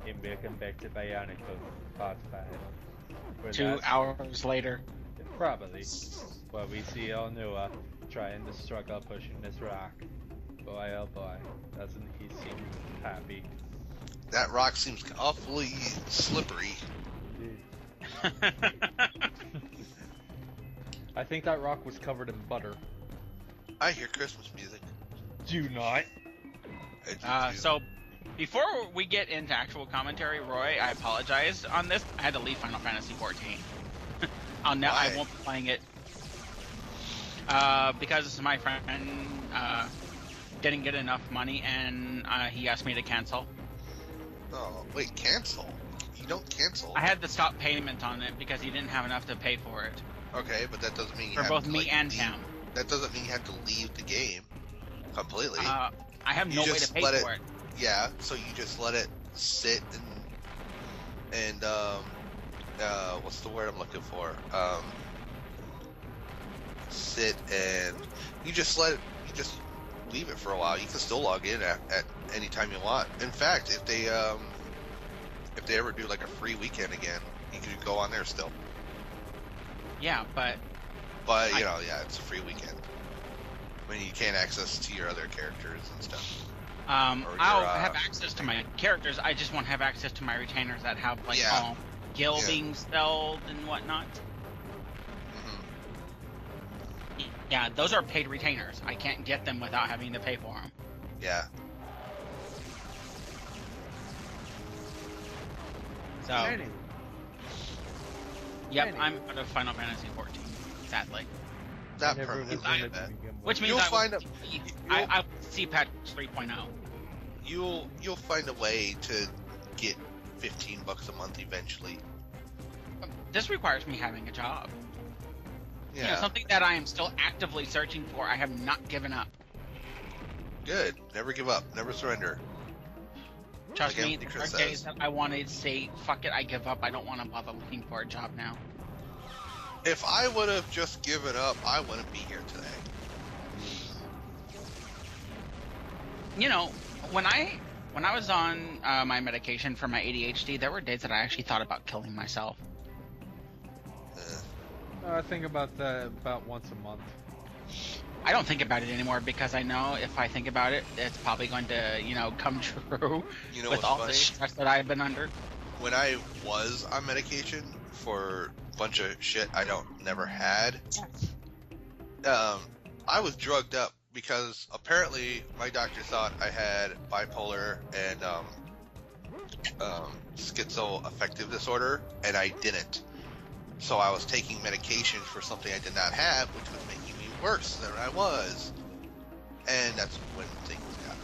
and welcome back to Bionicle, Part 5. 2 hours later. Probably. Well, we see all Noah trying to struggle pushing this rock. Boy, oh boy, doesn't he seem happy. That rock seems awfully slippery. I think that rock was covered in butter. I hear Christmas music. Do not. I do too. So, before we get into actual commentary, Roy, I apologize on this. I had to leave Final Fantasy XIV. I won't be playing it because my friend didn't get enough money, and he asked me to cancel. Oh, wait, cancel? You don't cancel. I had to stop payment on it because he didn't have enough to pay for it. Okay, but that doesn't mean you For have both to, me and him. That doesn't mean you have to leave the game completely. I have no way to pay for it. Yeah, so you just let it sit and what's the word I'm looking for? Sit and you just leave it for a while. You can still log in at any time you want. In fact, if they ever do like a free weekend again, you can go on there still. Yeah, but you know, yeah, it's a free weekend. I mean, you can't access to your other characters and stuff. I'll have access to my characters. I just won't have access to my retainers that have like gil being spelled and whatnot. Mm-hmm. Yeah, those are paid retainers. I can't get them without having to pay for them. Yeah. So. Anyway. Yep, I'm out of Final Fantasy XIV, sadly. That permanently bad. Which means I will see patch 3.0. You'll find a way to get $15 a month eventually. This requires me having a job. Yeah. You know, something that I am still actively searching for. I have not given up. Good. Never give up. Never surrender. Trust me, there are days that I want to say, fuck it, I give up. I don't want to bother looking for a job now. If I would have just given up, I wouldn't be here today. You know, when I was on my medication for my ADHD, there were days that I actually thought about killing myself. I think about that about once a month. I don't think about it anymore because I know if I think about it, it's probably going to, come true with all the stress that I've been under. When I was on medication for a bunch of shit I never had, I was drugged up because apparently my doctor thought I had bipolar and schizoaffective disorder, and I didn't. So I was taking medication for something I did not have, which was making me worse than I was. And that's when things got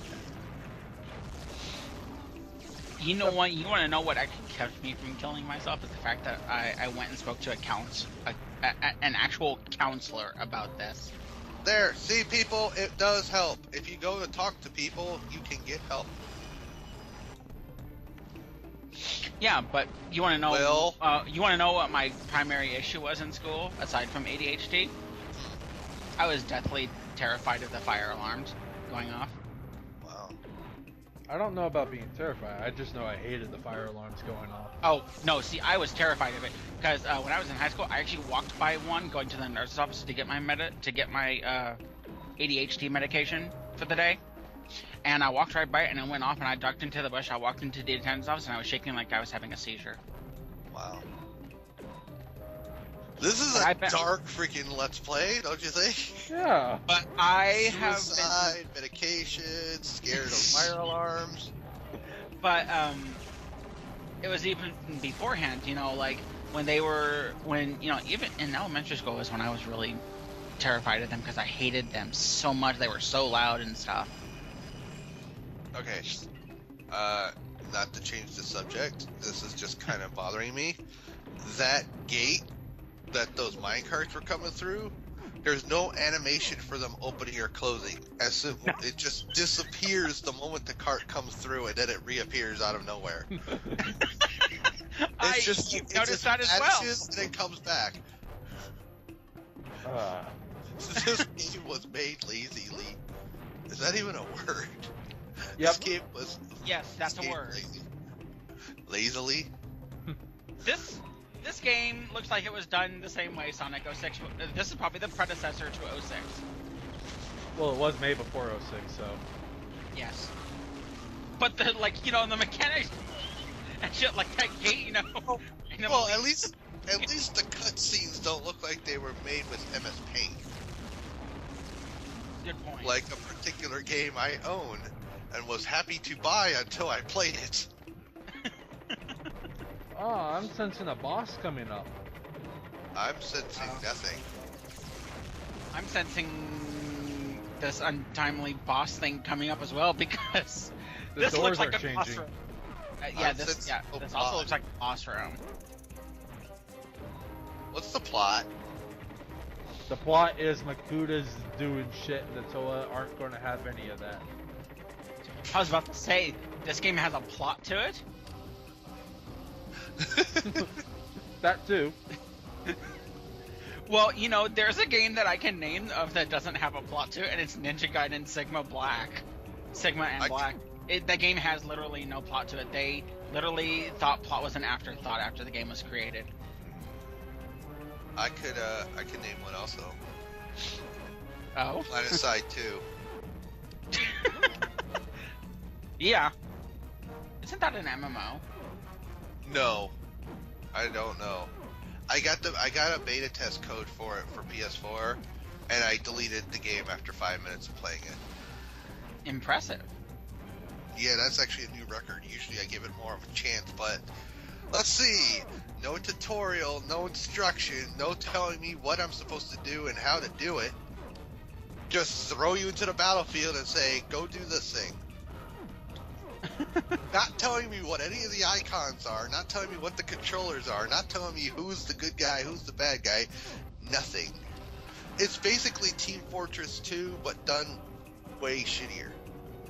bad. You know what? You want to know what actually kept me from killing myself? Is the fact that I went and spoke to an actual counselor about this. There, see, people, it does help. If you go to talk to people, you can get help. Yeah, but you want to know? You want to know what my primary issue was in school, aside from ADHD? I was deathly terrified of the fire alarms going off. Wow. I don't know about being terrified. I just know I hated the fire alarms going off. Oh no! See, I was terrified of it because when I was in high school, I actually walked by one going to the nurse's office to get my ADHD medication for the day. And I walked right by it, and it went off, and I ducked into the bush. I walked into the attendant's office, and I was shaking like I was having a seizure. Wow. This is a dark freaking Let's Play, don't you think? Yeah. But I have Suicide, medication, scared of fire alarms. But, it was even beforehand, like, even in elementary school was when I was really terrified of them because I hated them so much. They were so loud and stuff. Okay, not to change the subject, this is just kind of bothering me. That gate that those minecarts were coming through, there's no animation for them opening or closing. It just disappears the moment the cart comes through, and then it reappears out of nowhere. I noticed that as well. And it comes back. This game was made lazily. Is that even a word? Yep. This game was. Yes, that's a word. Lazy. lazily. This game looks like it was done the same way Sonic 06. This is probably the predecessor to 06. Well, it was made before '06, so. Yes. But the the mechanics and shit like that gate, Well, at least the cutscenes don't look like they were made with MS Paint. Good point. Like a particular game I own and was happy to buy until I played it. Oh, I'm sensing a boss coming up. I'm sensing nothing. I'm sensing this untimely boss thing coming up as well because The this doors looks like are a boss changing. room. I'm This sensing a also plot. looks like a boss room. What's the plot? The plot is Makuda's doing shit and the Toa aren't going to have any of that. I was about to say, this game has a plot to it. That too. Well, there's a game that I can name that doesn't have a plot to it, and it's Ninja Gaiden Sigma Black. Sigma and Black. The game has literally no plot to it. They literally thought plot was an afterthought after the game was created. I could name one also. Oh? Planet Side 2. Yeah. Isn't that an MMO? No, I don't know. I got a beta test code for it for PS4, and I deleted the game after 5 minutes of playing it. Impressive. Yeah, that's actually a new record. Usually I give it more of a chance, but let's see. No tutorial, no instruction, no telling me what I'm supposed to do and how to do it. Just throw you into the battlefield and say, go do this thing. Not telling me what any of the icons are, not telling me what the controllers are, not telling me who's the good guy, who's the bad guy, nothing. It's basically Team Fortress 2, but done way shittier.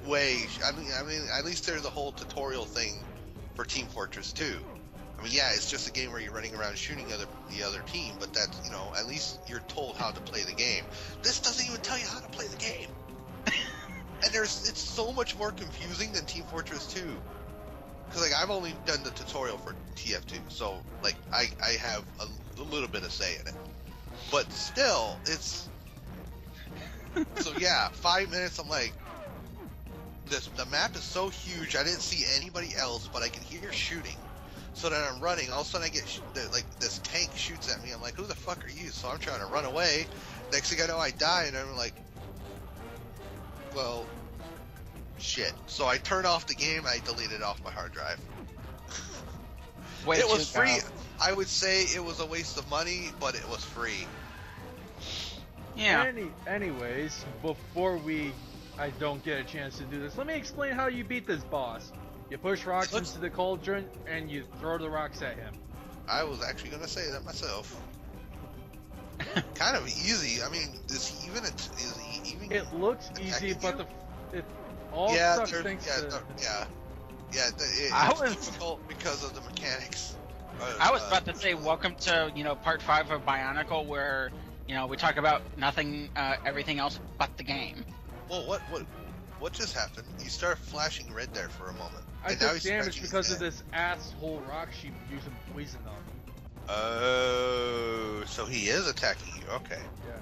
I mean, at least there's a whole tutorial thing for Team Fortress 2. I mean, yeah, it's just a game where you're running around shooting the other team, but that's, at least you're told how to play the game. This doesn't even tell you how to play the game. And it's so much more confusing than Team Fortress 2. Because, I've only done the tutorial for TF2, so, I have a little bit of say in it. But still, it's... So, yeah, 5 minutes, I'm like... The map is so huge, I didn't see anybody else, but I can hear shooting. So then I'm running, all of a sudden I get, this tank shoots at me, I'm like, who the fuck are you? So I'm trying to run away. Next thing I know, I die, and I'm like... Well, shit. So I turned off the game, I deleted it off my hard drive. It was free. I would say it was a waste of money, but it was free. Yeah. Anyways, before I don't get a chance to do this, let me explain how you beat this boss. You push rocks into the cauldron, and you throw the rocks at him. I was actually going to say that myself. Kind of easy. I mean, It looks easy, but all yeah, stuff thinks it's difficult because of the mechanics. I was about to say, welcome to part 5 of Bionicle, where we talk about nothing, everything else but the game. Well, what just happened? You started flashing red there for a moment. I took damage because of this asshole rock she using poison on. Oh, so he is attacking you. Okay. Yeah.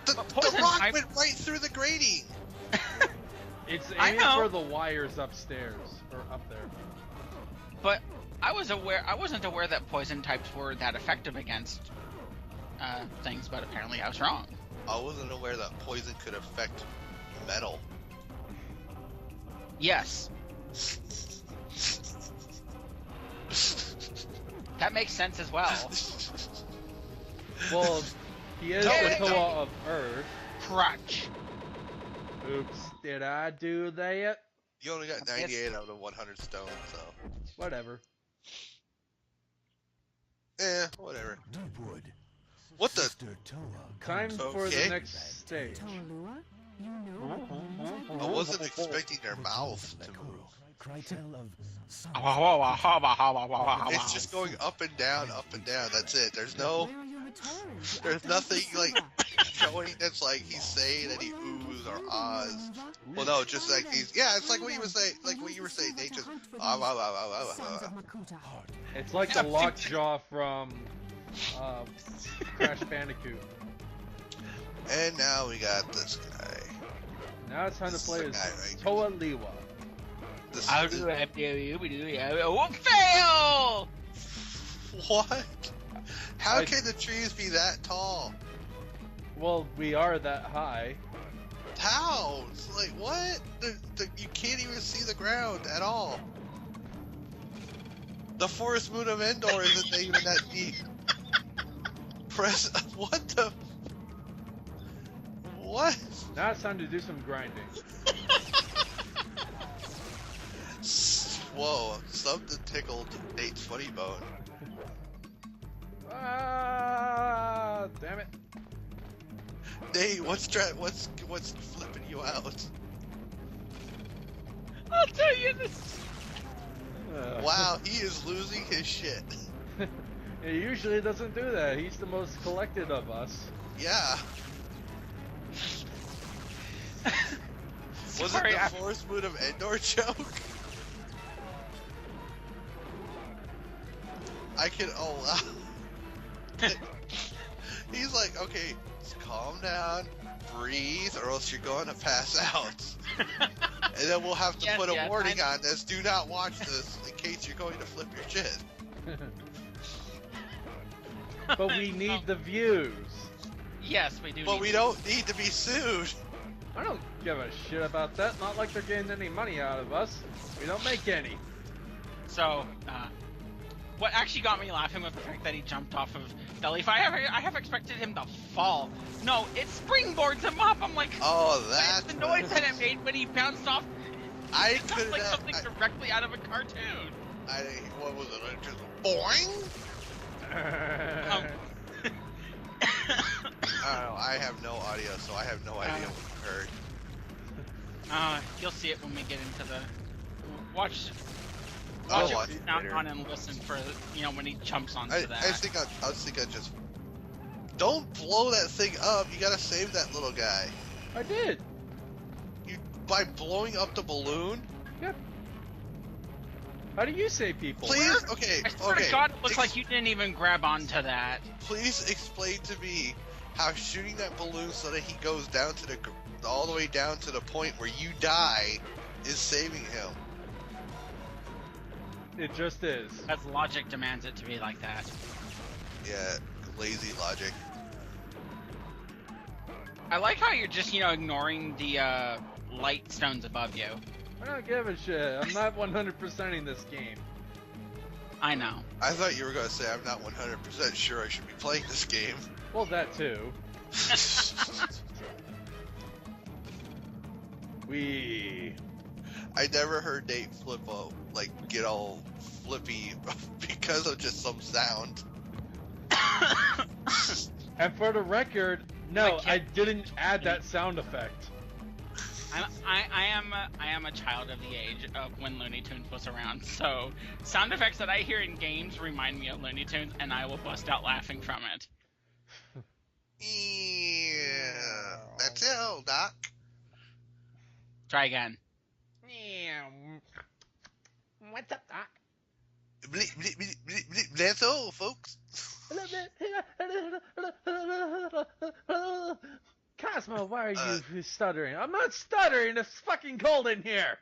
The rock went right through the grating. It's aiming for the wires upstairs or up there. But I wasn't aware that poison types were that effective against things, but apparently I was wrong. I wasn't aware that poison could affect metal. Yes. That makes sense as well. Well, he is the Toa of Earth. Crutch. Oops, did I do that? You only got 98 out of 100 stone, so... Whatever. Whatever. What the? Time for the next stage. I wasn't expecting their mouths to move. Oh, It's just going up and down, that's it. There's no There's nothing like showing that's like he's saying any oohs or ahs. Well, no, just like he's it's like what you were saying, Nate. Just ah, ah, ah, ah, ah, ah. It's like the lockjaw from Crash Bandicoot. And now we got this guy. Now it's time to play as right Toa Liwa. I'll do it. Oh, fail! What? How can the trees be that tall? Well, we are that high. How? It's like, what? You can't even see the ground at all. The forest moon of Endor isn't even that deep. What the? What? Now it's time to do some grinding. Whoa, something tickled Nate's funny bone. Ah, damn it. Nate, what's flipping you out? I'll tell you this. Wow, he is losing his shit. He usually doesn't do that. He's the most collected of us. Yeah. Was it Sorry, the forest moon of Endor joke? I can. Oh wow. He's like, okay, calm down, breathe, or else you're going to pass out. And then we'll have to put a warning on this. Do not watch this in case you're going to flip your shit. But we need the views. Yes, we do. But we don't need to be sued. I don't give a shit about that. Not like they're getting any money out of us. We don't make any. So, what actually got me laughing was the fact that he jumped off of the leaf. I have expected him to fall. No, it springboards him up. I'm like, oh, that's the noise that it made when he bounced off. I It sounds like something directly out of a cartoon. What was it? Just boing? I don't know. I have no audio, so I have no idea what you heard. You'll see it when we get into the watch. I'll Watch watch it it down later. on and listen for when he jumps onto I that. think I just don't blow that thing up. You gotta save that little guy. I did. By blowing up the balloon. Yep. How do you say people? Please, okay, I swear to God, it looks like you didn't even grab onto that. Please explain to me how shooting that balloon so that he goes down to all the way down to the point where you die is saving him. It just is. As logic demands it to be like that. Yeah, lazy logic. I like how you're just ignoring the light stones above you. I don't give a shit. I'm not 100%ing this game. I know. I thought you were gonna say I'm not 100% sure I should be playing this game. Well, that too. I never heard Nate get all flippy because of just some sound. And for the record, no, I didn't add that sound effect. I am a child of the age of when Looney Tunes was around, so sound effects that I hear in games remind me of Looney Tunes, and I will bust out laughing from it. Yeah, that's all, Doc. Try again. What's up, Doc? That's all, folks. Cosmo, why are you stuttering? I'm not stuttering. It's fucking cold in here.